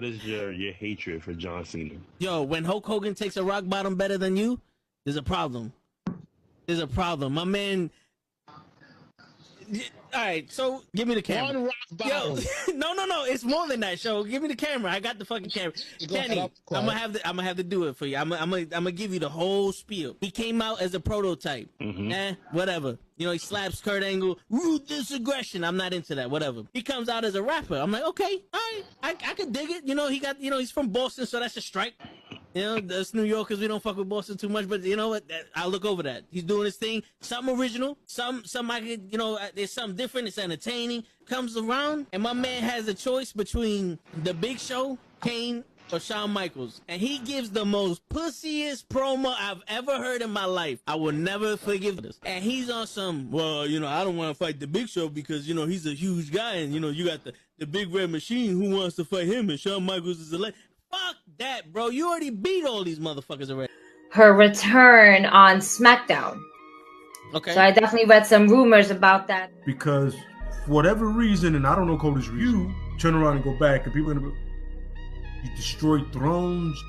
is your hatred for John Cena? Yo, when Hulk Hogan takes a rock bottom better than you, there's a problem. There's a problem. My man. All right, so give me the camera. One rock bottom. Yo, no, it's more than that. Show, give me the camera. I got the fucking camera. Kenny, I'm gonna have to do it for you. I'm gonna give you the whole spiel. He came out as a prototype. Whatever. You know, he slaps Kurt Angle. Ruthless aggression. I'm not into that. Whatever. He comes out as a rapper. I'm like, okay, all right, I could dig it. You know, he's from Boston, so that's a strike. You know, us New Yorkers, we don't fuck with Boston too much, but you know what? I'll look over that. He's doing his thing. Something original. Some I could, you know, there's something different. It's entertaining. Comes around, and my man has a choice between The Big Show, Kane, or Shawn Michaels. And he gives the most pussiest promo I've ever heard in my life. I will never forgive this. And he's on some, well, you know, I don't want to fight The Big Show because, you know, he's a huge guy, and, you know, you got the Big Red Machine who wants to fight him, and Shawn Michaels is a legend. Fuck that, bro. You already beat all these motherfuckers already. Her return on SmackDown. Okay. So I definitely read some rumors about that. Because for whatever reason, and I don't know Cody's review, turn around and go back, and people are gonna be, you destroyed thrones,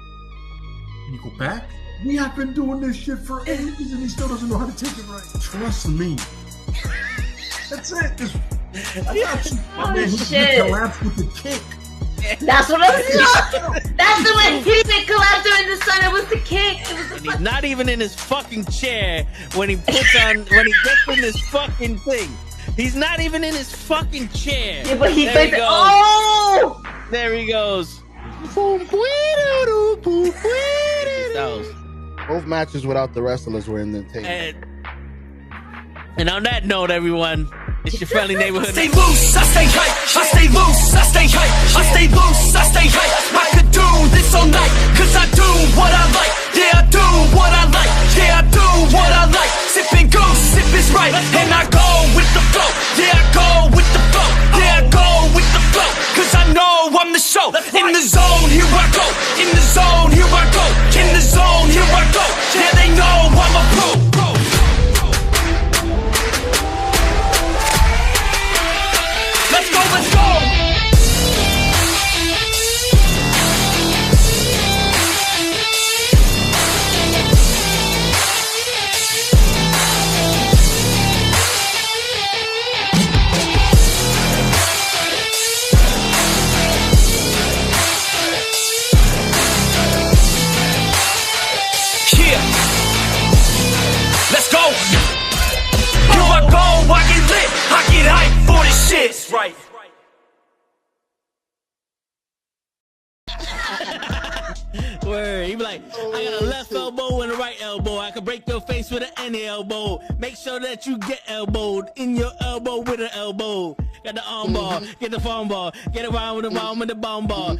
and you go back? We have been doing this shit for ages, and he still doesn't know how to take it right. Trust me. That's it. I got you. Oh, man, shit. He collapsed with the kick. That's what I'm saying. That's the way he didn't collapse during the sun. It was the kick. It was the He's not even in his fucking chair when he gets in this fucking thing. He's not even in his fucking chair. Yeah, but he there goes, oh! There he goes. Both matches without the wrestlers were in the table. And on that note, everyone, it's your friendly neighborhood. I stay loose, I stay hype. I stay loose, I stay hype. I stay loose, I stay hype. I could do this all night, cause I do what I like. Yeah, I do what I like. Yeah, I do what I like. Sipping goose, sip is right. And I go with the flow. Yeah, I go with the flow. Yeah, I go with the flow. Cause I know I'm the show. In the zone, here I go. In the zone, here I go. In the zone, here I go. Yeah, they know I'm a pro. Let's go, let's go! Yeah! Let's go! Here I go, I get lit, I get hyped for this shit. Right. Word. He be like, I got a left elbow and a right elbow. I can break your face with an any elbow. Make sure that you get elbowed in your elbow with an elbow. Got the arm bar, get the phone ball, get around with the bomb with the bomb ball.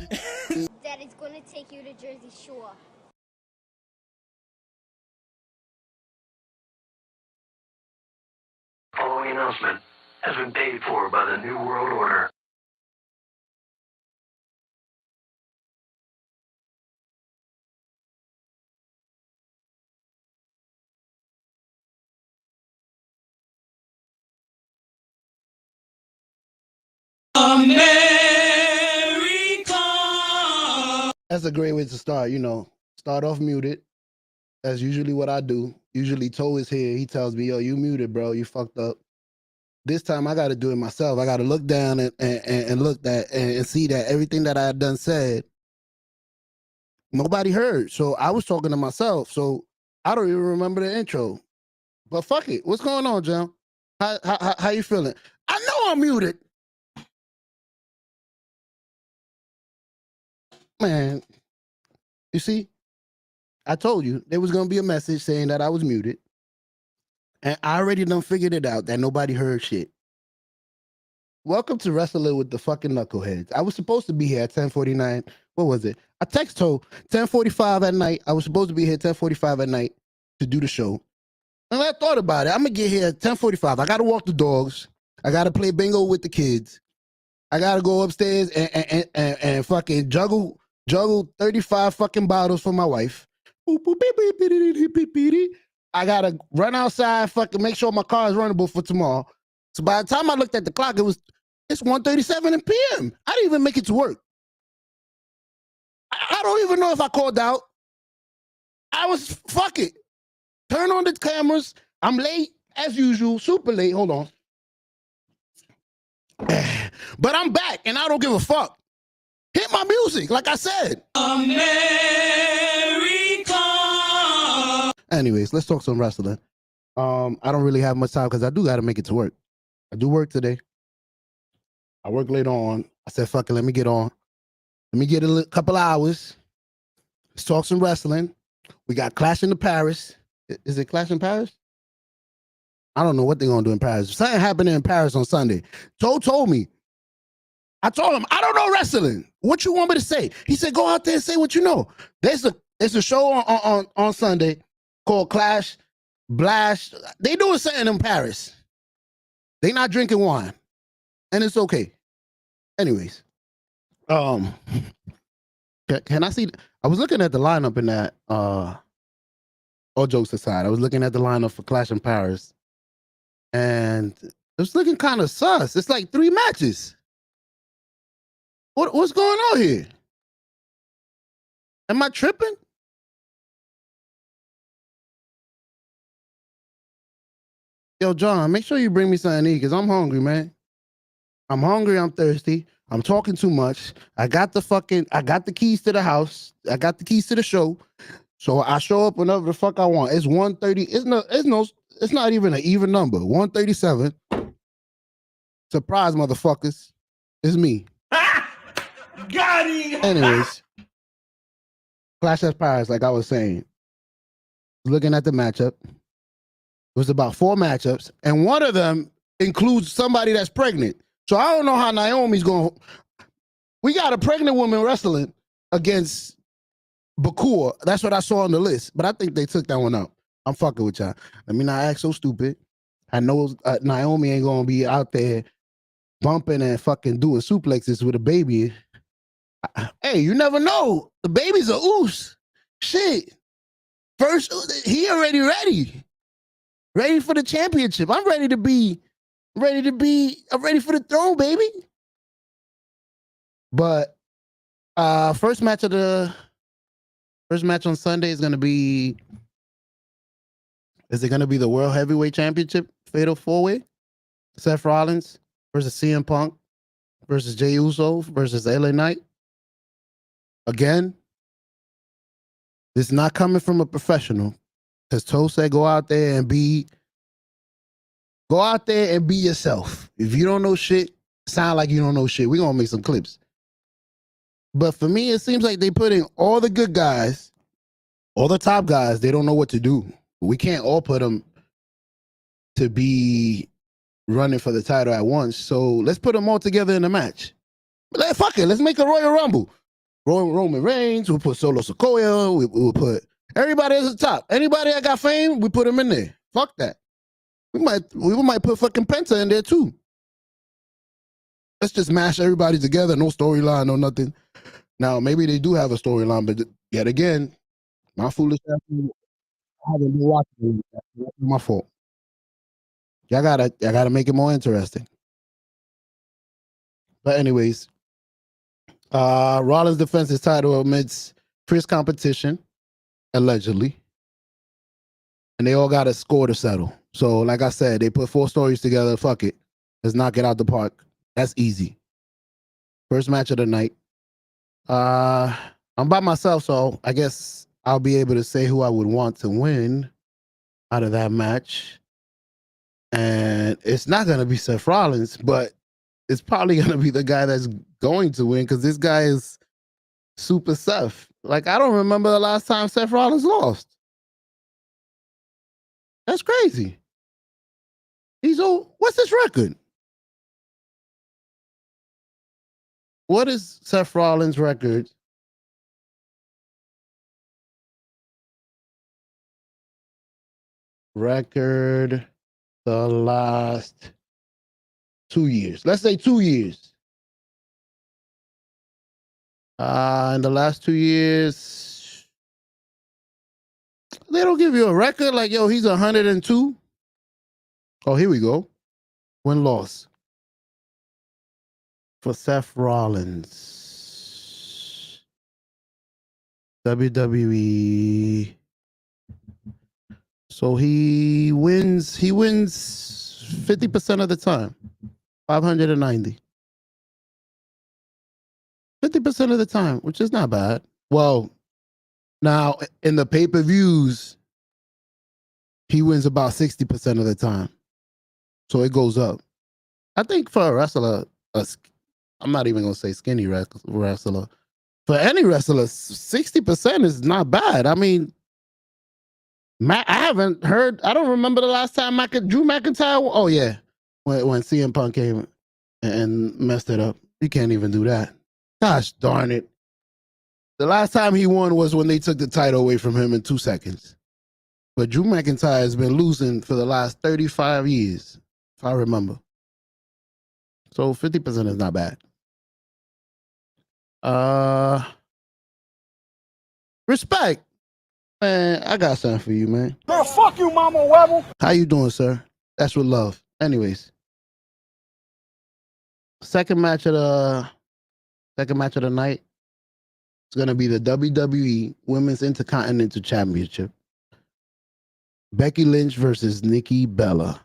Daddy's gonna take you to Jersey Shore. Following announcement has been paid for by the New World Order. America. That's a great way to start, you know. Start off muted. That's usually what I do. Usually Toe is here. He tells me, yo, you muted, bro. You fucked up. This time I got to do it myself. I got to look down and look that and see that everything that I had done said, nobody heard. So I was talking to myself. So I don't even remember the intro. But fuck it. What's going on, John? How you feeling? I know I'm muted. Man, you see, I told you there was going to be a message saying that I was muted. And I already done figured it out that nobody heard shit. Welcome to Wrestling with the fucking Knuckleheads. I was supposed to be here at 10:49. What was it? I text Toe 10:45 at night. I was supposed to be here at 10:45 at night to do the show. And I thought about it. I'm going to get here at 10:45. I got to walk the dogs. I got to play bingo with the kids. I got to go upstairs and fucking juggle 35 fucking bottles for my wife. I got to run outside, fucking make sure my car is runnable for tomorrow. So by the time I looked at the clock, it's 1:37 p.m. I didn't even make it to work. I don't even know if I called out. I was, fuck it. Turn on the cameras. I'm late, as usual, super late. Hold on. But I'm back, and I don't give a fuck. Hit my music, like I said. America. Anyways, let's talk some wrestling. I don't really have much time because I do got to make it to work. I do work today. I work later on. I said, fuck it, let me get on. Let me get a couple hours. Let's talk some wrestling. We got Clash in Paris. Is it Clash in Paris? I don't know what they're going to do in Paris. Something happening in Paris on Sunday. Told me. I told him, I don't know wrestling. What you want me to say? He said, go out there and say what you know. There's a show on Sunday called Clash Blast. They doing something in Paris. They not drinking wine. And it's okay. Anyways. Can I see? I was looking at the lineup in that, all jokes aside, I was looking at the lineup for Clash in Paris. And it was looking kind of sus. It's like 3 matches. What's going on here? Am I tripping? Yo, John, make sure you bring me something to eat because I'm hungry, man. I'm hungry. I'm thirsty. I'm talking too much. I got the keys to the house. I got the keys to the show. So I show up whenever the fuck I want. It's 1:30. It's not even an even number. 1:37. Surprise, motherfuckers. It's me. Got him! Anyways, Clash at Paris, like I was saying, looking at the matchup, it was about 4 matchups, and one of them includes somebody that's pregnant. So I don't know how Naomi's going. We got a pregnant woman wrestling against Bakur. That's what I saw on the list, but I think they took that one out. I'm fucking with y'all. Let me not act so stupid. I know Naomi ain't gonna be out there bumping and fucking doing suplexes with a baby. Hey, you never know. The baby's a oos. Shit. First, he already ready. Ready for the championship. I'm ready for the throne, baby. But first match on Sunday is gonna be. Is it gonna be the World Heavyweight Championship Fatal 4-Way? Seth Rollins versus CM Punk versus Jey Uso versus LA Knight. Again, this is not coming from a professional. Because Toe said go out there and be yourself. If you don't know shit, sound like you don't know shit. We're gonna make some clips. But for me, it seems like they putting all the good guys, all the top guys, they don't know what to do. We can't all put them to be running for the title at once. So let's put them all together in a match. Fuck it, let's make a Royal Rumble. Roman Reigns, we'll put Solo Sikoa, we'll put everybody at the top. Anybody that got fame, we put them in there. Fuck that. We might put fucking Penta in there too. Let's just mash everybody together. No storyline, no nothing. Now, maybe they do have a storyline, but yet again, my foolish ass, I haven't been watching. That's my fault. Y'all gotta make it more interesting. But anyways, Rollins defends his title amidst fierce competition, allegedly. And they all got a score to settle. So, like I said, they put 4 stories together. Fuck it. Let's knock it out the park. That's easy. First match of the night. I'm by myself, so I guess I'll be able to say who I would want to win out of that match. And it's not going to be Seth Rollins, but it's probably going to be the guy that's going to win because this guy is super Seth. Like, I don't remember the last time Seth Rollins lost. That's crazy. He's old. What's his record? What is Seth Rollins' record? Record the last 2 years. Let's say 2 years. In the last 2 years, they don't give you a record like, yo, he's 102. Oh, here we go. Win-loss for Seth Rollins. WWE. So he wins 50% of the time. 590. 50% of the time, which is not bad. Well, now in the pay-per-views, he wins about 60% of the time. So it goes up. I think for a wrestler, I'm not even going to say skinny wrestler. For any wrestler, 60% is not bad. I mean, I haven't heard, I don't remember the last time Drew McIntyre. Oh, yeah. When CM Punk came and messed it up. You can't even do that. Gosh darn it. The last time he won was when they took the title away from him in 2 seconds. But Drew McIntyre has been losing for the last 35 years, if I remember. So 50% is not bad. Respect. Man, I got something for you, man. Girl, fuck you, Mama Webble. How you doing, sir? That's with love. Anyways. Second match of the night. It's going to be the WWE Women's Intercontinental Championship. Becky Lynch versus Nikki Bella.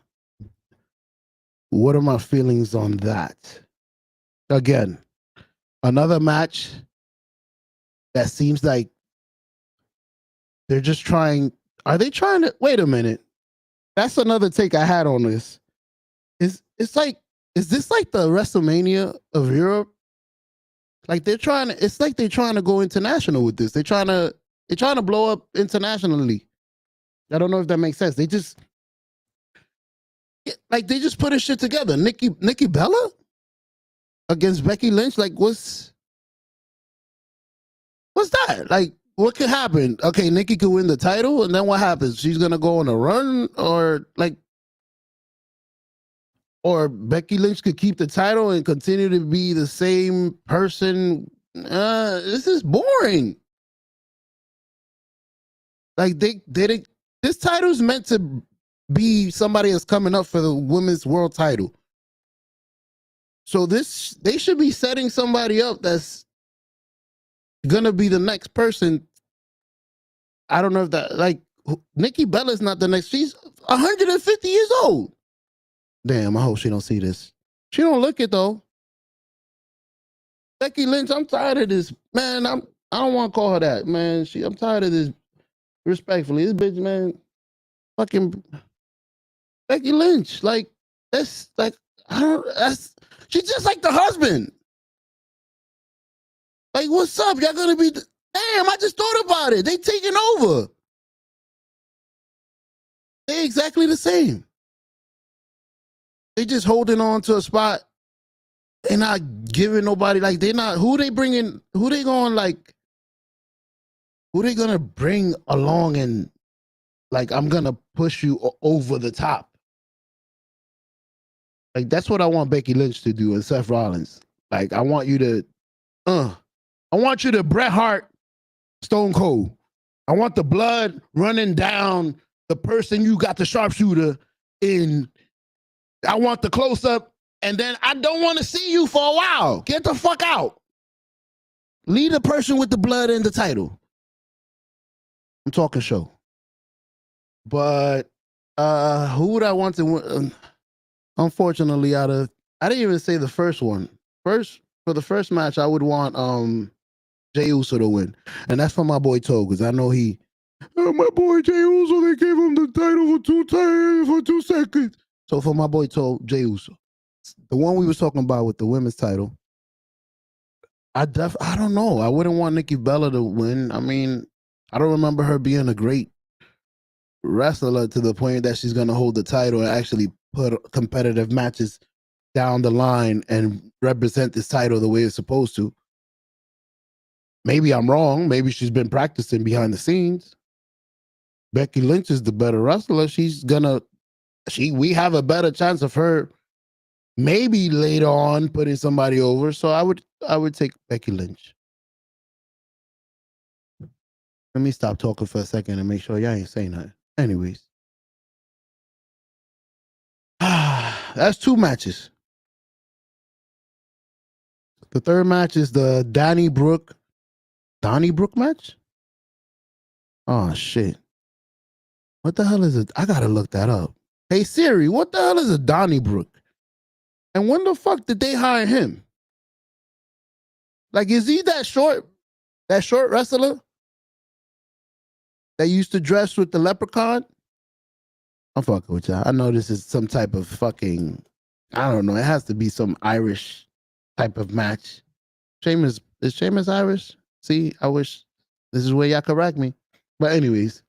What are my feelings on that? Again, another match that seems like they're just trying. Are they trying to? Wait a minute. That's another take I had on this. Is this like the WrestleMania of Europe? Like they're trying to. It's like they're trying to go international with this. They're trying to blow up internationally. I don't know if that makes sense. They just put a shit together. Nikki Bella against Becky Lynch. Like what's that? Like what could happen? Okay, Nikki could win the title, and then what happens? She's gonna go on a run, or Becky Lynch could keep the title and continue to be the same person. This is boring. Like this title is meant to be somebody that's coming up for the women's world title. So they should be setting somebody up that's gonna be the next person. I don't know if that, like, Nikki Bella's not the next. She's 150 years old. Damn, I hope she don't see this. She don't look it though. Becky Lynch, I'm tired of this, man. I don't want to call her that, man. I'm tired of this. Respectfully, this bitch, man, fucking Becky Lynch, like she's just like the husband. Like, what's up? Y'all gonna be? Damn, I just thought about it. They taking over. They exactly the same. They just holding on to a spot. They're not giving nobody, like, they're not, who they bringing, who they gonna bring along and, like, I'm gonna push you over the top. Like, that's what I want Becky Lynch to do and Seth Rollins. Like, I want you to Bret Hart Stone Cold. I want the blood running down the person you got the sharpshooter in. I want the close up. And then I don't want to see you for a while. Get the fuck out. Leave the person with the blood and the title. I'm talking show. But who would I want to win? Unfortunately, I didn't even say the first one. For the first match, I would want Jey Uso to win. And that's for my boy Toe, because I know my boy Jey Uso, they gave him the title for 2 seconds. So for my boy Toe, Jey Uso. The one we was talking about with the women's title, I don't know. I wouldn't want Nikki Bella to win. I mean, I don't remember her being a great wrestler to the point that she's going to hold the title and actually put competitive matches down the line and represent this title the way it's supposed to. Maybe I'm wrong. Maybe she's been practicing behind the scenes. Becky Lynch is the better wrestler. We have a better chance of her maybe later on putting somebody over. So I would take Becky Lynch. Let me stop talking for a second and make sure y'all ain't saying nothing. Anyways. That's 2 matches. The third match is the Donnybrook match? Oh shit. What the hell is it? I gotta look that up. Hey Siri, what the hell is a Donnybrook? And when the fuck did they hire him? Like, is he that short wrestler that used to dress with the leprechaun? I'm fucking with y'all. I know this is some type of fucking, I don't know. It has to be some Irish type of match. Is Sheamus Irish? See, I wish this is where y'all correct me. But anyways,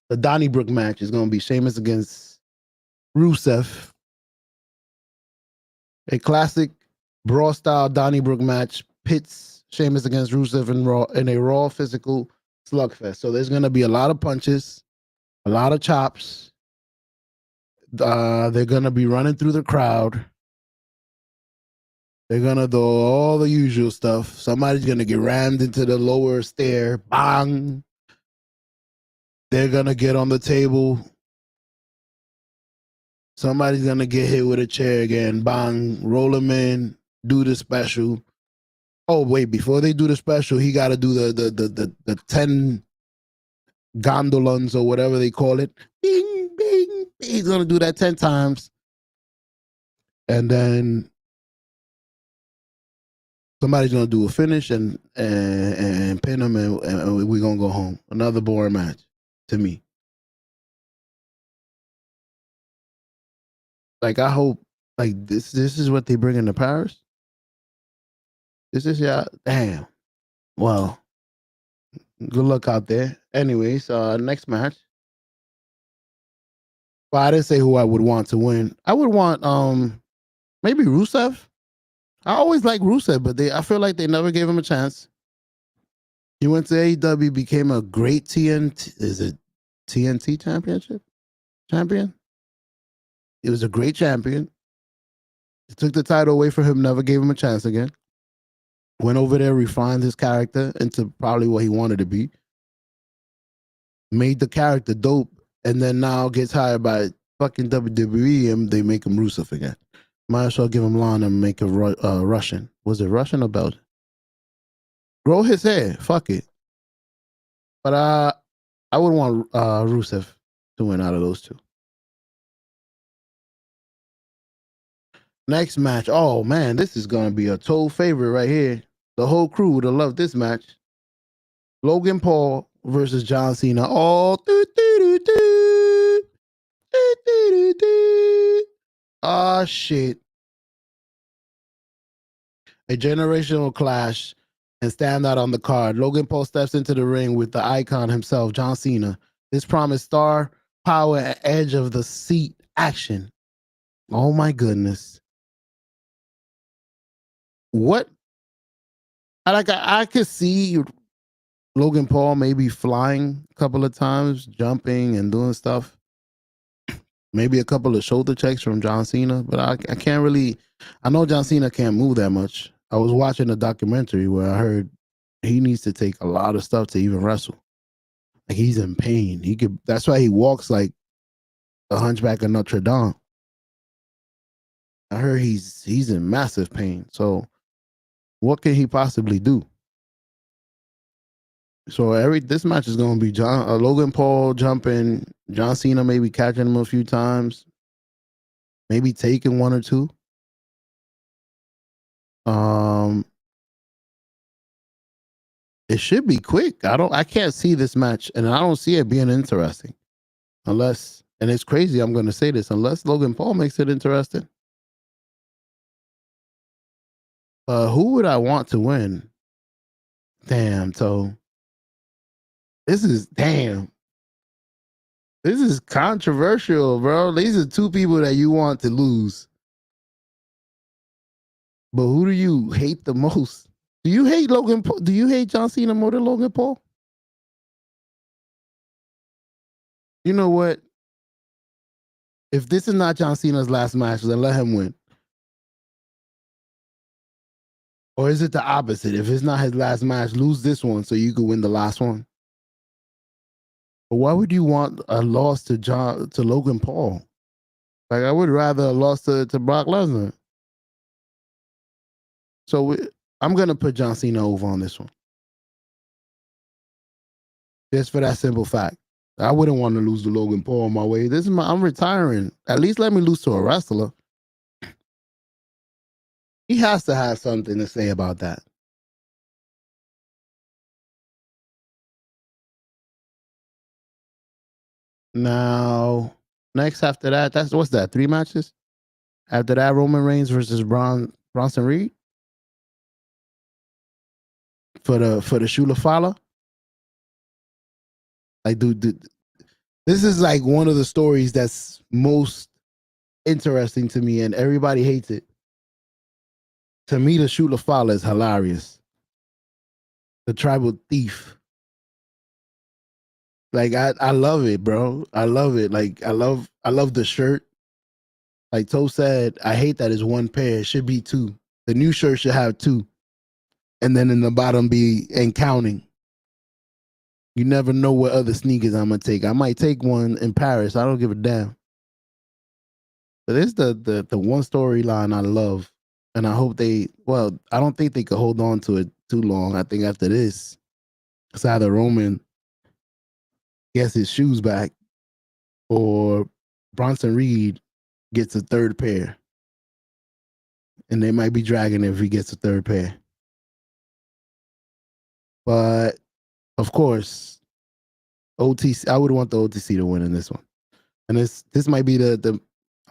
the Donnybrook match is going to be Sheamus against Rusev. A classic Brawl style Donnybrook match pits Sheamus against Rusev in a raw physical slugfest. So there's going to be a lot of punches, a lot of chops. They're going to be running through the crowd. They're going to do all the usual stuff. Somebody's going to get rammed into the lower stair. Bang. They're going to get on the table. Somebody's going to get hit with a chair again. Bang. Roll them in. Do the special. Oh, wait. Before they do the special, he got to do the 10 gondolons or whatever they call it. Bing, bing. He's going to do that 10 times. And then somebody's going to do a finish and pin him, and we're going to go home. Another boring match to me. Like, I hope, like, this is what they bring into Paris. This is, yeah, damn. Well, good luck out there. Anyways, next match. Well, I didn't say who I would want to win. I would want, maybe Rusev. I always like Rusev, but I feel like they never gave him a chance. He went to AEW, became a great TNT champion? He was a great champion. They took the title away from him, never gave him a chance again. Went over there, refined his character into probably what he wanted to be. Made the character dope, and then now gets hired by fucking WWE, and they make him Rusev again. Might as well give him Lana and make a Russian. Was it Russian or Belgian? Grow his hair. Fuck it. But I would want Rusev to win out of those two. Next match. Oh, man, this is going to be a total favorite right here. The whole crew would have loved this match. Logan Paul versus John Cena. Oh, oh, shit. A generational clash and stand out on the card. Logan Paul steps into the ring with the icon himself, John Cena. This promised star power and edge of the seat action. Oh, my goodness. What? I could see Logan Paul maybe flying a couple of times, jumping and doing stuff. Maybe a couple of shoulder checks from John Cena, but I can't really. I know John Cena can't move that much. I was watching a documentary where I heard he needs to take a lot of stuff to even wrestle. Like, he's in pain. That's why he walks like a hunchback of Notre Dame. I heard he's in massive pain. So what can he possibly do? So this match is going to be Logan Paul jumping, John Cena maybe catching him a few times, maybe taking one or two. It should be quick. I can't see this match, and I don't see it being interesting unless, and it's crazy I'm going to say this, unless Logan Paul makes it interesting. Who would I want to win? Damn, Toe. This is controversial, bro. These are two people that you want to lose. But who do you hate the most? Do you hate Logan Paul? Do you hate John Cena more than Logan Paul? You know what? If this is not John Cena's last match, then let him win. Or is it the opposite? If it's not his last match, lose this one so you could win the last one. But why would you want a loss to Logan Paul? Like, I would rather a loss to Brock Lesnar. So I'm going to put John Cena over on this one. Just for that simple fact. I wouldn't want to lose to Logan Paul on my way. I'm retiring. At least let me lose to a wrestler. He has to have something to say about that. Now, next after that, what's that? 3 matches? After that, Roman Reigns versus Bronson Reed for the Shula Fala. Like, dude, this is like one of the stories that's most interesting to me, and everybody hates it. To me, the Shula Fala is hilarious. The tribal thief. Like I love it, bro. I love it. Like I love the shirt. Like Toe said, I hate that it's one pair. It should be 2. The new shirt should have 2. And then in the bottom be and counting. You never know what other sneakers I'm gonna take. I might take one in Paris. I don't give a damn. But it's the one storyline I love. And I hope I don't think they could hold on to it too long. I think after this, it's either Roman gets his shoes back or Bronson Reed gets a 3rd pair. And they might be dragging if he gets a 3rd pair. But of course, OTC, I would want the OTC to win in this one. And this might be the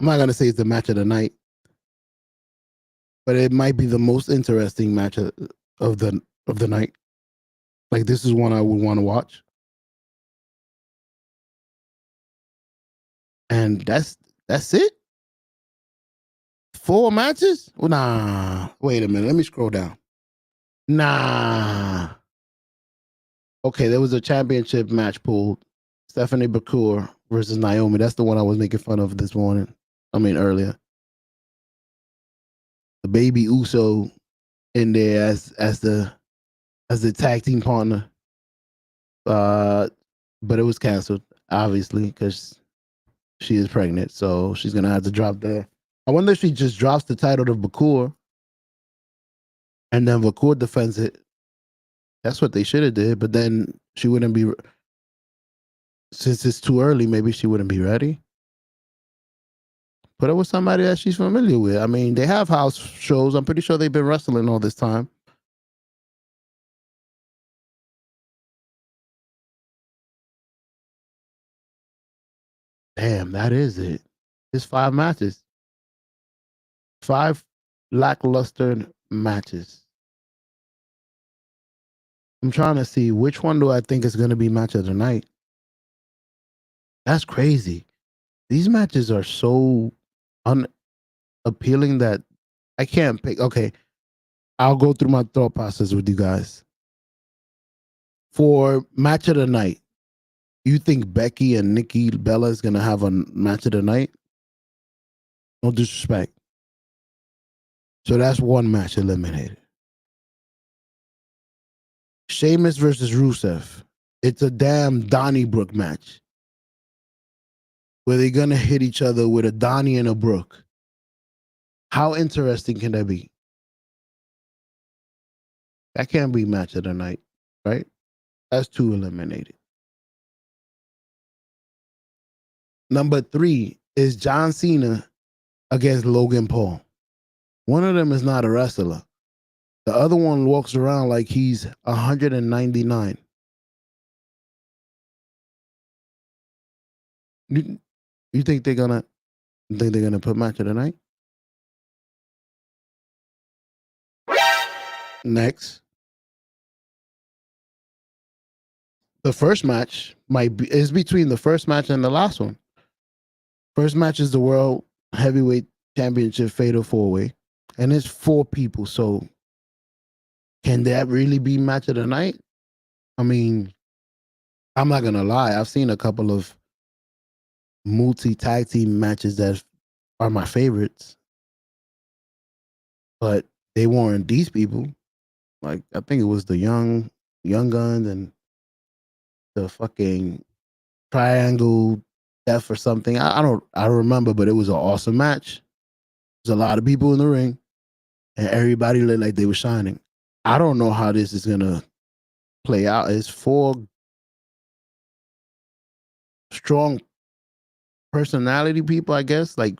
I'm not gonna say it's the match of the night, but it might be the most interesting match of the night. Like, this is one I would want to watch. And that's it. 4 matches? Well, nah. Wait a minute. Let me scroll down. Nah. Okay, there was a championship match pulled. Stephanie Bakur versus Naomi. That's the one I was making fun of this morning. Earlier. The baby Uso in there as the tag team partner. But it was canceled, obviously, because she is pregnant. So she's gonna have to drop I wonder if she just drops the title to Bakur and then Bakur defends it. That's what they should have did, but then she wouldn't be, since it's too early, maybe she wouldn't be ready. Put her with somebody that she's familiar with. I mean, they have house shows. I'm pretty sure they've been wrestling all this time. Damn, that is it. It's 5 matches. 5 lackluster matches. I'm trying to see which one do I think is going to be match of the night. That's crazy. These matches are so unappealing that I can't pick. Okay, I'll go through my thought process with you guys. For match of the night, you think Becky and Nikki Bella is going to have a match of the night? No disrespect. So that's one match eliminated. Sheamus versus Rusev. It's a damn Donnybrook match where they're going to hit each other with a Donnie and a Brook. How interesting can that be? That can't be match of the night, right? That's 2 eliminated. Number 3 is John Cena against Logan Paul. One of them is not a wrestler. The other one walks around like he's 199. You think they're gonna put match of the night? Next. The first match is between the first match and the last one. First match is the World Heavyweight Championship Fatal 4-Way. And it's 4 people. So can that really be match of the night? I mean, I'm not going to lie. I've seen a couple of multi-tag team matches that are my favorites. But they weren't these people. Like, I think it was the Young Guns and the fucking Triangle Death or something. I don't remember, but it was an awesome match. There's a lot of people in the ring, and everybody looked like they were shining. I don't know how this is gonna play out. It's 4 strong personality people, I guess, like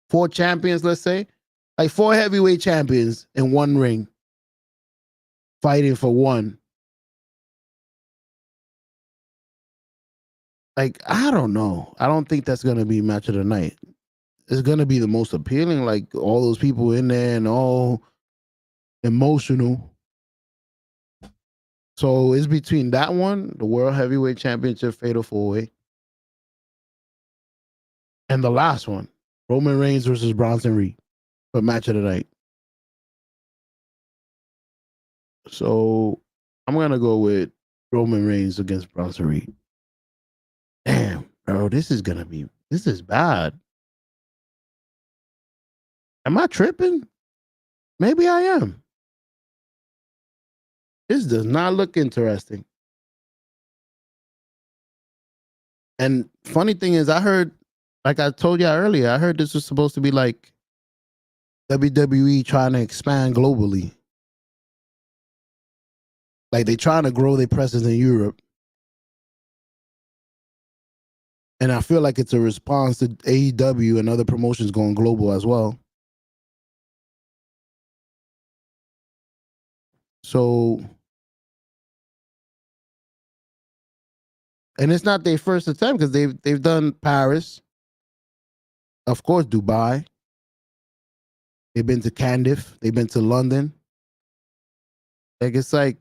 4 champions, let's say, like 4 heavyweight champions in one ring fighting for one. Like, I don't know. I don't think that's going to be match of the night. It's going to be the most appealing, like all those people in there and all emotional. So it's between that one, the World Heavyweight Championship Fatal 4-Way, and the last one, Roman Reigns versus Bronson Reed for match of the night. So I'm going to go with Roman Reigns against Bronson Reed. Damn, bro, this is bad. Am I tripping? Maybe I am. This does not look interesting. And funny thing is, I heard, like I told you earlier, I heard this was supposed to be like WWE trying to expand globally. Like they're trying to grow their presence in Europe. And I feel like it's a response to AEW and other promotions going global as well. So, and it's not their first attempt because they've done Paris, of course, Dubai. They've been to Cardiff. They've been to London. Like it's like,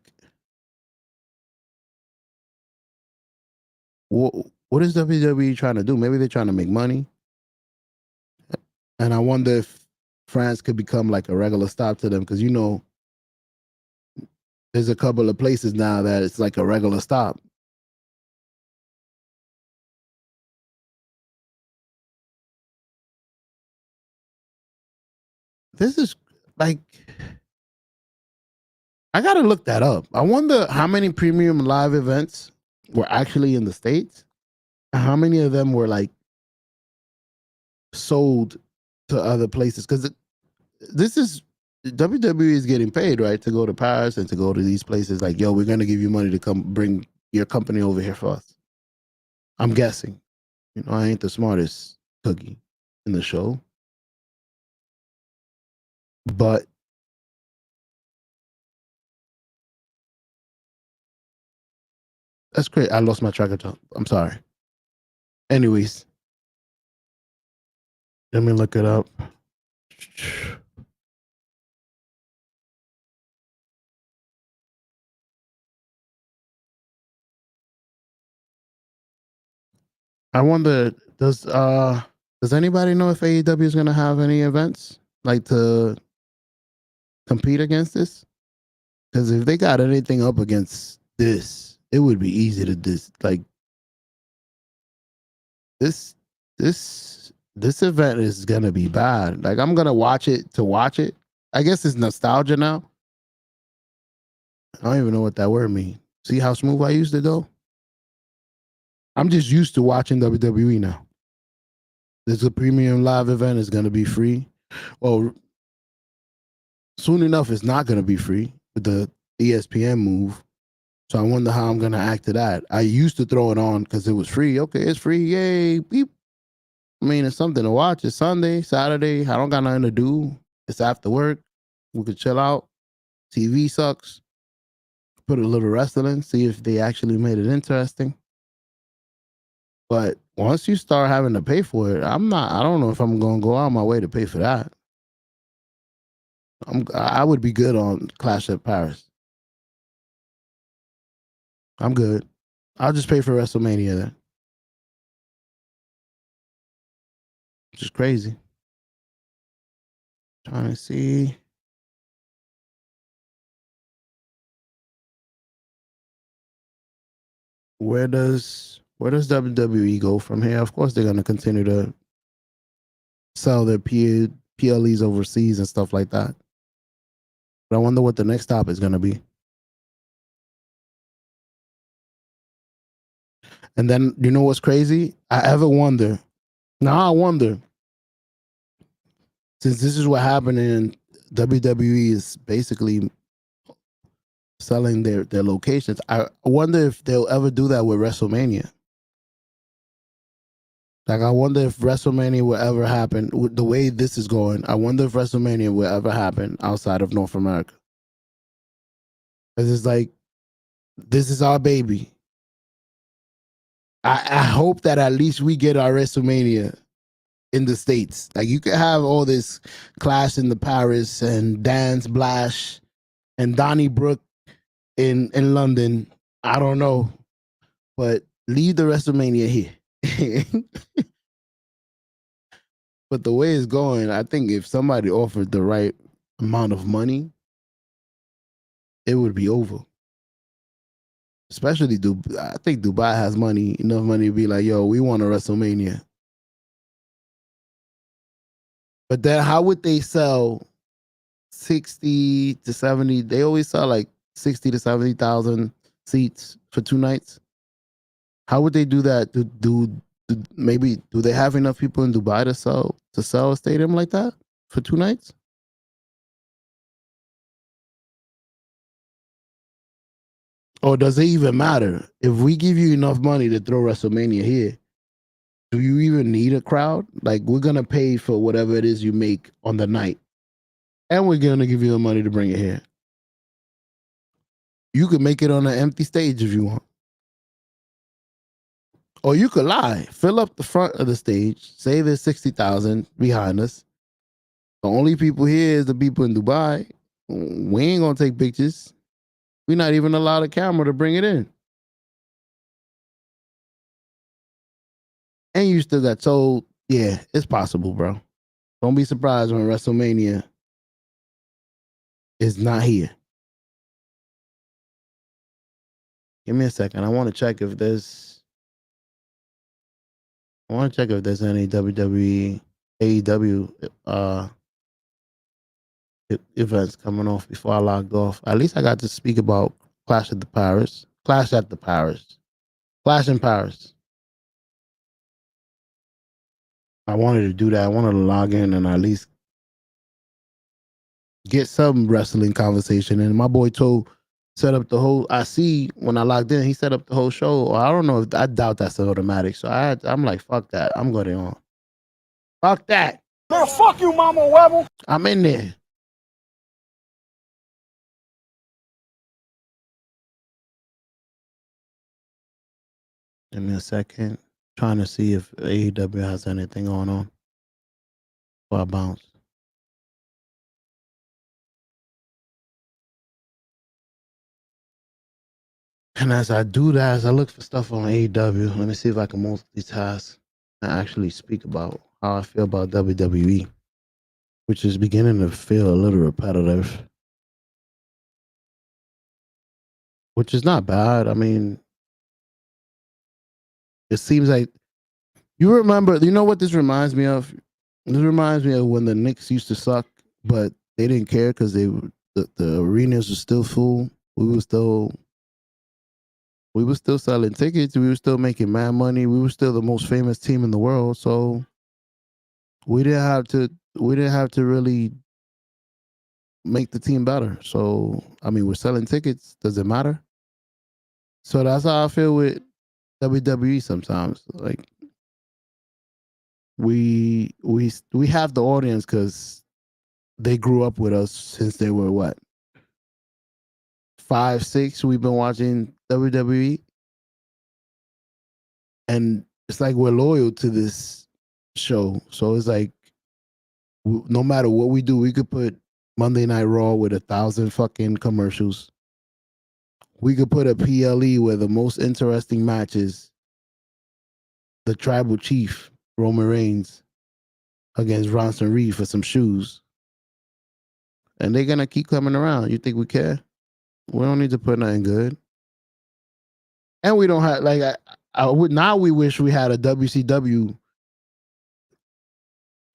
what is WWE trying to do? Maybe they're trying to make money. And I wonder if France could become like a regular stop to them because, you know, there's a couple of places now that it's like a regular stop. This is like, I got to look that up. I wonder how many premium live events were actually in the States. How many of them were like sold to other places? Because this is, WWE is getting paid, right, to go to Paris and to go to these places. Like, yo, we're going to give you money to come bring your company over here for us. I'm guessing. You know, I ain't the smartest cookie in the show. But that's great. I lost my track of thought. I'm sorry. Anyways, let me look it up. I wonder, does anybody know if AEW is gonna have any events like to compete against this? Because if they got anything up against this, it would be easy to like this event is gonna be bad. Like I'm gonna watch it to watch it. I guess it's nostalgia now. I don't even know what that word means. See how smooth I used it though? I'm just used to watching WWE now. There's a premium live event. It's going to be free. Well, soon enough, it's not going to be free with the ESPN move. So I wonder how I'm going to act to that. I used to throw it on because it was free. Okay, it's free. Yay. Beep. I mean, it's something to watch. It's Sunday, Saturday. I don't got nothing to do. It's after work. We could chill out. TV sucks. Put a little wrestling. See if they actually made it interesting. But once you start having to pay for it, I don't know if I'm going to go out of my way to pay for that. I would be good on Clash at Paris. I'm good. I'll just pay for WrestleMania then. Which is crazy. Trying to see. Where does WWE go from here? Of course, they're going to continue to sell their PLEs overseas and stuff like that. But I wonder what the next stop is going to be. And then, you know what's crazy? I wonder, since this is what happened in WWE is basically selling their locations, I wonder if they'll ever do that with WrestleMania. Like, I wonder if WrestleMania will ever happen. With the way this is going, I wonder if WrestleMania will ever happen outside of North America. Because it's like, this is our baby. I hope that at least we get our WrestleMania in the States. Like, you could have all this Clash in the Paris and Dance Blash and Donnybrook in London. I don't know. But leave the WrestleMania here. But the way it's going, I think if somebody offered the right amount of money, it would be over. Especially I think Dubai has enough money to be like, yo, we want a WrestleMania. But then how would they sell 60 to 70? They always sell like 60 to 70,000 seats for 2 nights. How would they do that? Maybe do they have enough people in Dubai to sell a stadium like that for 2 nights? Or does it even matter? If we give you enough money to throw WrestleMania here, do you even need a crowd? Like, we're going to pay for whatever it is you make on the night. And we're going to give you the money to bring it here. You could make it on an empty stage if you want. Or you could lie. Fill up the front of the stage. Say there's 60,000 behind us. The only people here is the people in Dubai. We ain't going to take pictures. We're not even allowed a camera to bring it in. And you still got told, yeah, it's possible, bro. Don't be surprised when WrestleMania is not here. Give me a second. I want to check if there's any WWE, AEW events coming off before I logged off. At least I got to speak about Clash in Paris. Clash in Paris. I wanted to do that. I wanted to log in and at least get some wrestling conversation. And my boy set up the whole. I see when I logged in, he set up the whole show. Or I don't know I doubt that's automatic. So I'm like, fuck that. I'm going on. Fuck that. Girl, fuck you, Mama Webble. I'm in there. Give me a second. Trying to see if AEW has anything going on before I bounce. And as I do that, as I look for stuff on AEW, let me see if I can multitask and actually speak about how I feel about WWE, which is beginning to feel a little repetitive, which is not bad. I mean, it seems like you know what this reminds me of? This reminds me of when the Knicks used to suck, but they didn't care because the arenas were still full. We were still selling tickets. We were still making mad money. We were still the most famous team in the world. So we didn't have to really make the team better. So I mean, we're selling tickets. Does it matter? So that's how I feel with WWE sometimes. Like we have the audience because they grew up with us since they were what? 5, 6, we've been watching WWE. And it's like we're loyal to this show. So it's like, no matter what we do, we could put Monday Night Raw with 1,000 fucking commercials. We could put a PLE where the most interesting matches, the Tribal Chief, Roman Reigns, against Bronson Reed for some shoes. And they're going to keep coming around. You think we care? We don't need to put nothing good. And we don't have, like, now we wish we had a WCW,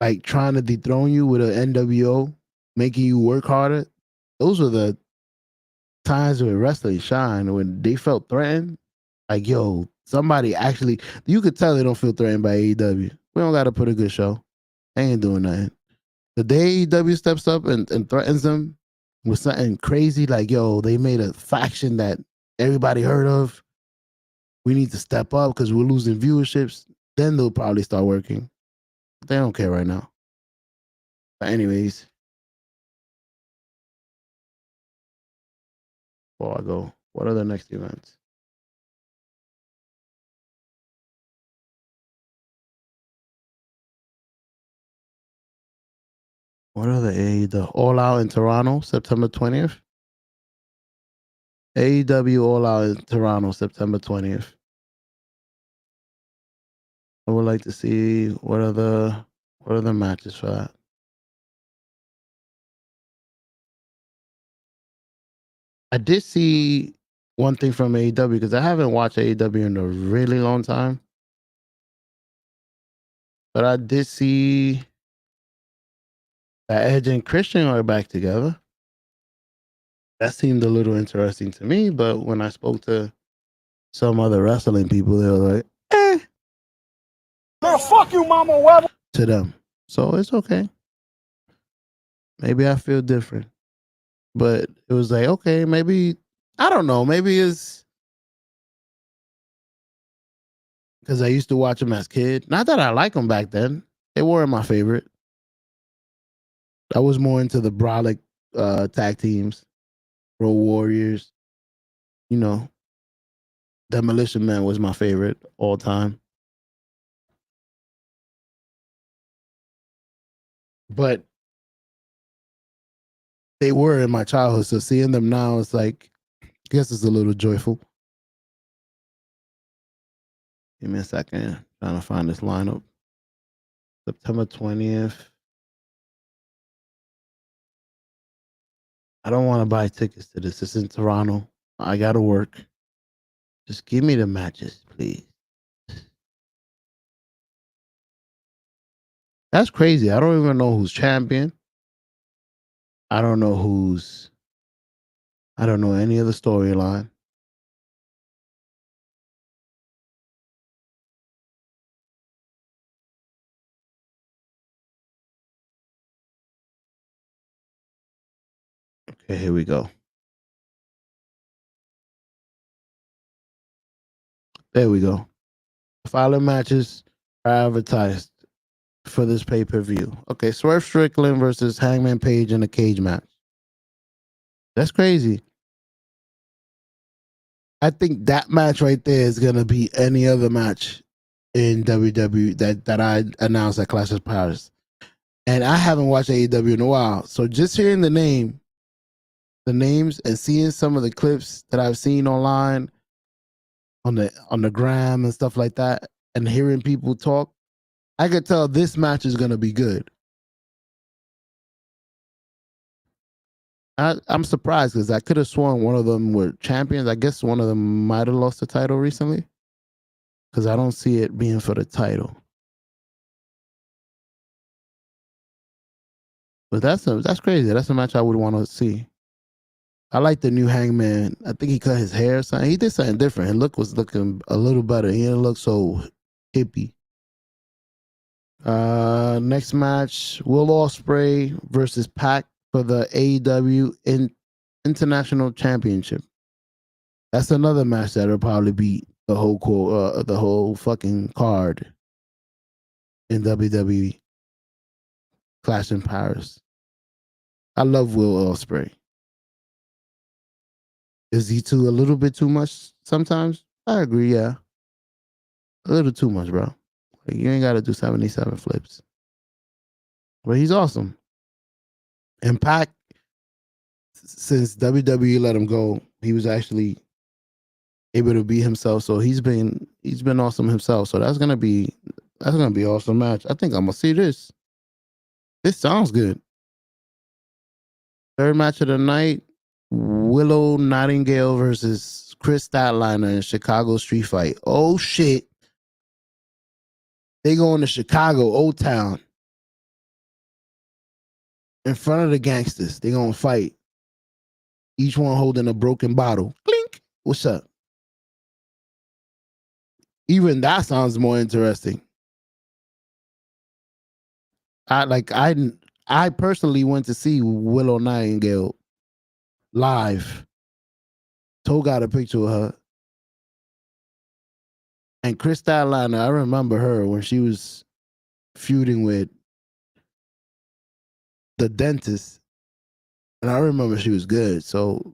like, trying to dethrone you with an NWO, making you work harder. Those were the times when wrestling shined, when they felt threatened. Like, yo, somebody actually, you could tell they don't feel threatened by AEW. We don't got to put a good show. They ain't doing nothing. The day AEW steps up and threatens them with something crazy, like, yo, they made a faction that everybody heard of. We need to step up because we're losing viewerships. then they'll probably start working. They don't care right now. But anyways, before I go, what are the next events? What are the All Out in Toronto, September 20th? AEW All Out in Toronto, September 20th. I would like to see what are the matches for that. I did see one thing from AEW because I haven't watched AEW in a really long time. But I did see that Edge and Christian are back together. That seemed a little interesting to me, but when I spoke to some other wrestling people, they were like, Man, fuck you, Mama Webber. To them. So it's okay. Maybe I feel different. But it was like, okay, maybe, I don't know, maybe it's because I used to watch them as a kid. Not that I like them back then. They weren't my favorite. I was more into the Brolic tag teams, Road Warriors. You know, Demolition Man was my favorite all time. But they were in my childhood, so seeing them now, it's like, I guess it's a little joyful. Give me a second. Trying to find this lineup. September 20th. I don't want to buy tickets to this. It's in Toronto. I got to work. Just give me the matches, please. That's crazy. I don't even know who's champion. I don't know any of the storyline. Okay, here we go. There we go. The following matches are advertised for this pay-per-view. Okay, Swerve Strickland versus Hangman Page in a cage match. That's crazy. I think that match right there is gonna be any other match in WWE that I announced at Clash of Paris. And I haven't watched AEW in a while. So just hearing the names and seeing some of the clips that I've seen online on the gram and stuff like that, and hearing people talk, I could tell this match is gonna be good. I'm surprised because I could have sworn one of them were champions. I guess one of them might have lost the title recently because I don't see it being for the title. But that's crazy. That's a match I would want to see. I like the new Hangman. I think he cut his hair or something. He did something different. His look was looking a little better. He didn't look so hippie. Next match, Will Ospreay versus Pac for the AEW International Championship. That's another match that'll probably beat the whole fucking card in WWE Clash in Paris. I love Will Ospreay. Is he a little bit too much sometimes? I agree, yeah. A little too much, bro. Like, you ain't got to do 77 flips. But he's awesome. And Pac, since WWE let him go, he was actually able to be himself. So he's been awesome himself. So that's gonna be an awesome match. I think I'm gonna see this. This sounds good. Third match of the night, Willow Nightingale versus Chris Statlander in Chicago Street Fight. Oh shit. They going to Chicago, Old Town. In front of the gangsters. They gonna fight. Each one holding a broken bottle. Clink. What's up? Even that sounds more interesting. I personally went to see Willow Nightingale live. Toe got a picture of her. And Chris Statlander, I remember her when she was feuding with the dentist, and I remember she was good. So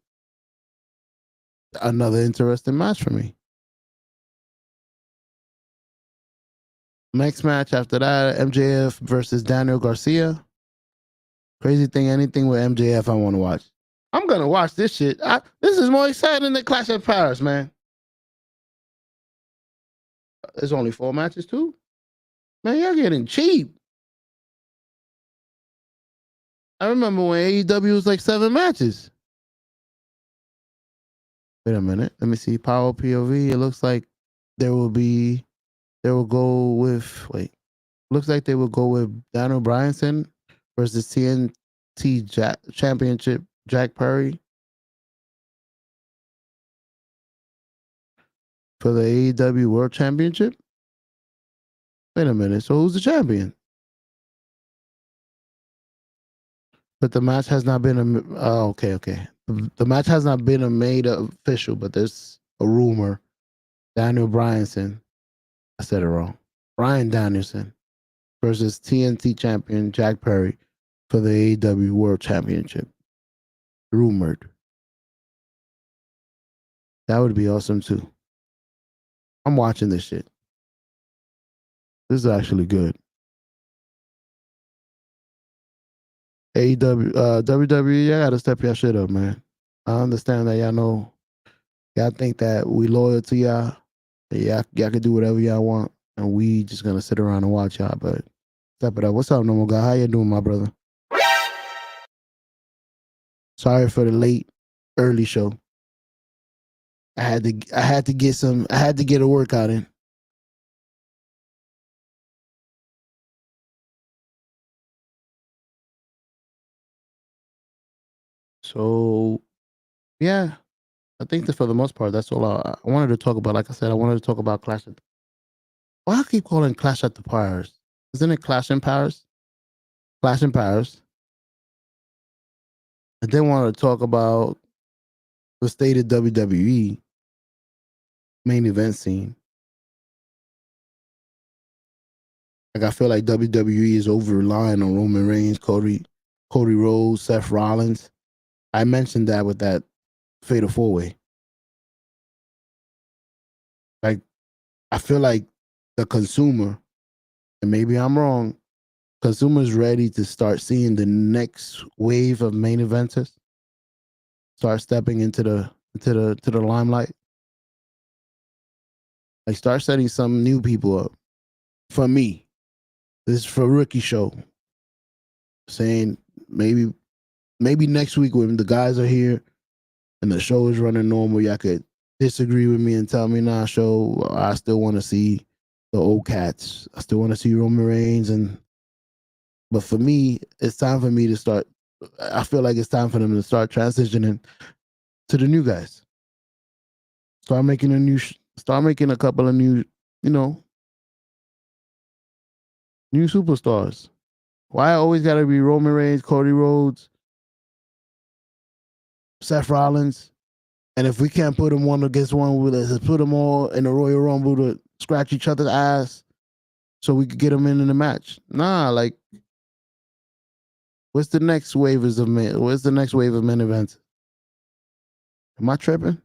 another interesting match for me. Next match after that, MJF versus Daniel Garcia. Crazy thing, anything with MJF I want to watch. I'm gonna watch this shit. This is more exciting than Clash of Paris, man. There's only 4 matches too. Man, y'all getting cheap. I remember when AEW was like 7 matches. Wait a minute. Let me see. Power POV. It looks like they will go with, looks like they will go with Daniel Bryanson versus TNT Championship Jack Perry for the AEW World Championship. Wait a minute. So who's the champion? But the match has not been okay. The match has not been made official, but there's a rumor. Daniel Bryanson. I said it wrong. Bryan Danielson versus TNT champion Jack Perry for the AEW World Championship. Rumored. That would be awesome too. I'm watching this shit. This is actually good. AEW, WWE, y'all gotta step your shit up, man. I understand that y'all think that we loyal to y'all. Y'all can do whatever y'all want, and we just gonna sit around and watch y'all, but step it up. What's up, normal guy? How you doing, my brother? Sorry for the early show. I had to get a workout in. So, yeah, I think that for the most part, that's all I wanted to talk about. Like I said, I wanted to talk about Clash at the... Why I keep calling Clash at the Powers? Isn't it Clash in Paris? Clash in Paris. I then want to talk about the state of WWE main event scene. Like, I feel like WWE is over relying on Roman Reigns, Cody Rhodes, Seth Rollins. I mentioned that with that Fatal 4-Way. Like, I feel like the consumer, and maybe I'm wrong, consumers ready to start seeing the next wave of main eventers start stepping into the limelight. Like, start setting some new people up. For me, this is for Rookie Show. Saying maybe next week when the guys are here and the show is running normal, y'all could disagree with me and tell me, nah, show, I still want to see the old cats. I still want to see Roman Reigns. But for me, it's time for me to start. I feel like it's time for them to start transitioning to the new guys. Start making a couple of new, new superstars. Why always got to be Roman Reigns, Cody Rhodes, Seth Rollins? And if we can't put them one against one, let's put them all in the Royal Rumble to scratch each other's ass so we could get them in the match. Nah, like, what's the next wave of main events? Am I tripping?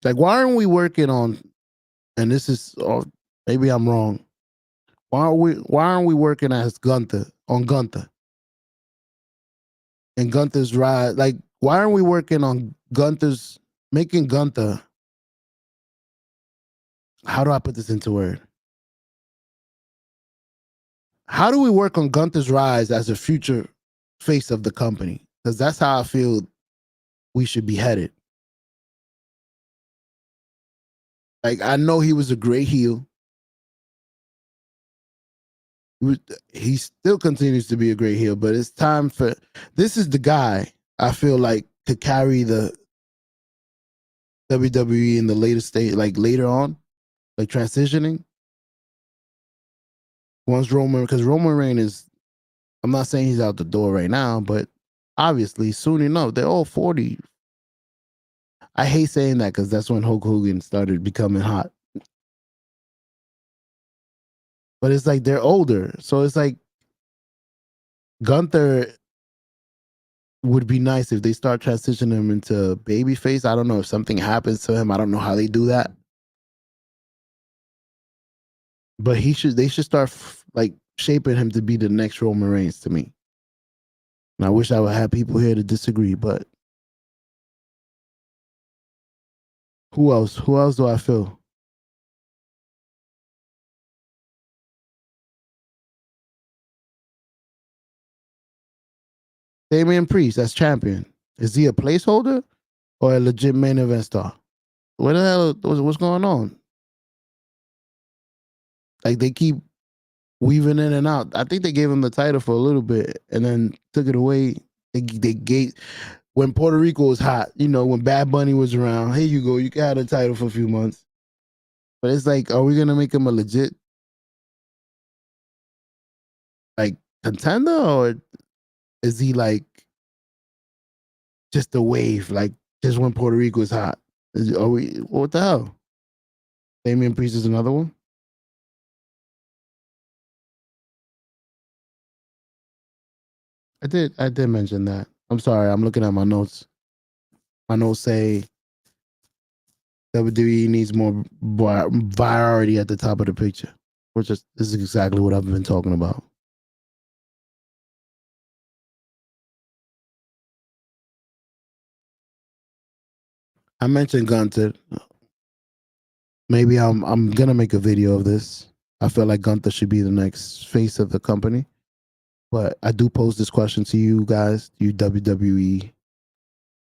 Like, why aren't we working on, and this is, maybe I'm wrong. Why aren't we working as Gunther? And Gunther's ride? Like, why aren't we working on making Gunther, how do I put this into word? How do we work on Gunther's rise as a future face of the company? Because that's how I feel we should be headed. Like, I know he was a great heel. He still continues to be a great heel, but it's time for... This is the guy I feel like could carry the WWE in the later stage, like later on, like transitioning. Because Roman Reigns is... I'm not saying he's out the door right now, but obviously soon enough, they're all 40. I hate saying that because that's when Hulk Hogan started becoming hot. But it's like they're older. So it's like Gunther would be nice if they start transitioning him into babyface. I don't know if something happens to him. I don't know how they do that. But they should start like shaping him to be the next Roman Reigns to me. And I wish I would have people here to disagree, but who else? Who else do I feel? Damian Priest as champion. Is he a placeholder or a legit main event star? What the hell? What's going on? Like they keep weaving in and out. I think they gave him the title for a little bit and then took it away. They gave when Puerto Rico was hot. You know, when Bad Bunny was around. Here you go. You can have the title for a few months. But it's like, are we gonna make him a legit like contender, or is he like just a wave, like just when Puerto Rico is hot? Are we? What the hell? Damian Priest is another one. I did mention that. I'm sorry. I'm looking at my notes. My notes say WWE needs more variety at the top of the picture, which is this is exactly what I've been talking about. I mentioned Gunther. Maybe I'm gonna make a video of this. I feel like Gunther should be the next face of the company. But I do pose this question to you guys, you WWE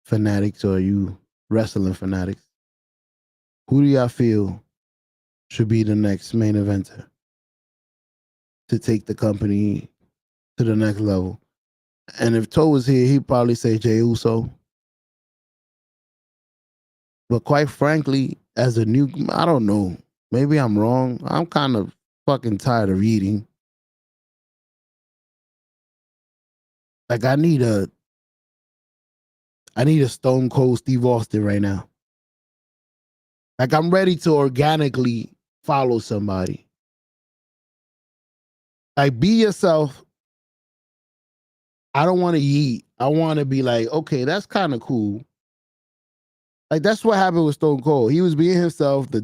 fanatics or you wrestling fanatics. Who do y'all feel should be the next main eventer to take the company to the next level? And if Toe was here, he'd probably say Jey Uso. But quite frankly, as a new, I don't know. Maybe I'm wrong. I'm kind of fucking tired of eating. Like I need a Stone Cold Steve Austin right now. Like I'm ready to organically follow somebody. Like be yourself. I don't want to eat. I want to be like, okay, that's kind of cool. Like that's what happened with Stone Cold. He was being himself, the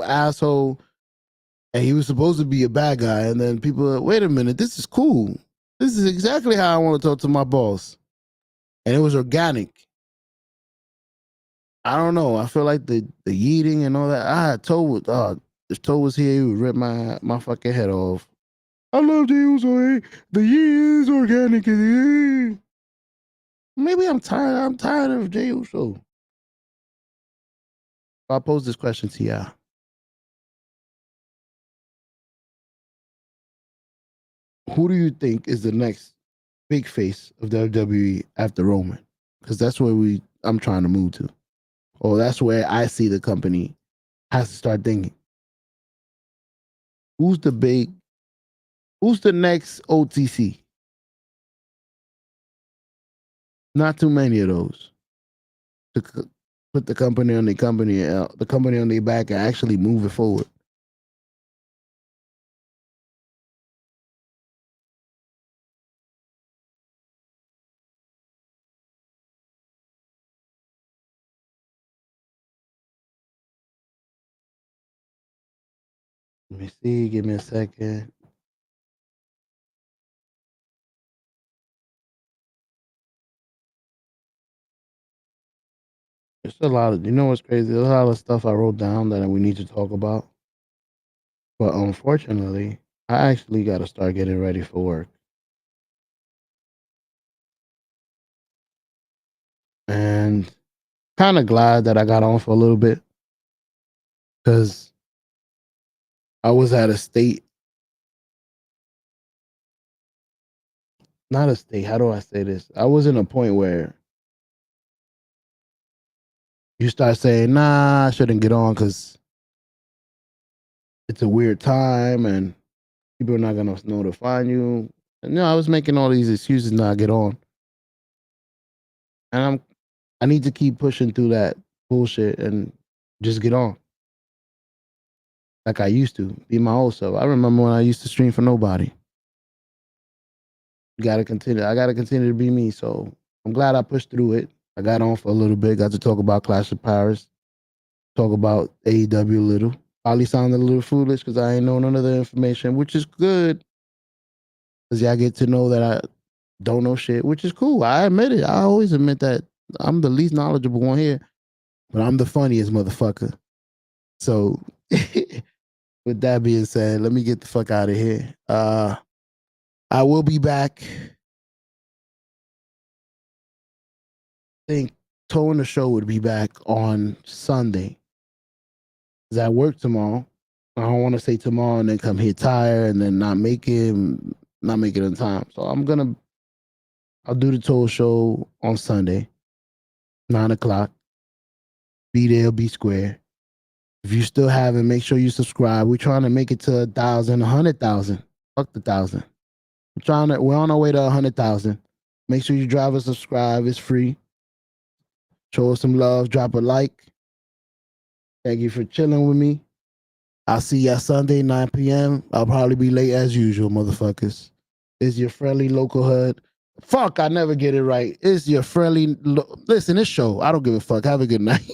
asshole, and he was supposed to be a bad guy. And then people are, wait a minute, this is cool. This is exactly how I want to talk to my boss. And it was organic. I don't know. I feel like the eating and all that. I had told if Toe was here, he would rip my fucking head off. I love Jey Uso. The year is organic. Maybe I'm tired. I'm tired of Jey Uso. I'll pose this question to y'all. Who do you think is the next big face of WWE after Roman? Because that's where I'm trying to move to. Or that's where I see the company has to start thinking. Who's the next OTC? Not too many of those. To put the company on their back and actually move it forward. Let me see. Give me a second. There's a lot of, you know what's crazy? There's a lot of stuff I wrote down that we need to talk about. But unfortunately, I actually got to start getting ready for work. And kind of glad that I got on for a little bit. Because I was at a state. Not a state. How do I say this? I was in a point where you start saying, nah, I shouldn't get on because it's a weird time and people are not going to know to find you. And I was making all these excuses not to get on. And I need to keep pushing through that bullshit and just get on. Like I used to, be my old self. I remember when I used to stream for nobody. Gotta continue. I gotta continue to be me. So I'm glad I pushed through it. I got on for a little bit, got to talk about Clash of Paris, talk about AEW a little. Probably sounded a little foolish because I ain't know none of the information, which is good. Because y'all get to know that I don't know shit, which is cool. I admit it. I always admit that I'm the least knowledgeable one here, but I'm the funniest motherfucker. So with that being said, let me get the fuck out of here. I will be back. I think Toe and the Show would be back on Sunday. Because I work tomorrow. I don't want to say tomorrow and then come here tired and then not make it in time. So I'll do the Toe Show on Sunday, 9 o'clock. Be there, be square. If you still haven't, make sure you subscribe. We're trying to make it to 1,000, 100,000. Fuck the 1,000. We're on our way to 100,000. Make sure you drive and subscribe. It's free. Show us some love. Drop a like. Thank you for chilling with me. I'll see y'all Sunday, 9 p.m. I'll probably be late as usual, motherfuckers. It's your friendly local hood. Fuck, I never get it right. It's your friendly... Listen, this show. I don't give a fuck. Have a good night.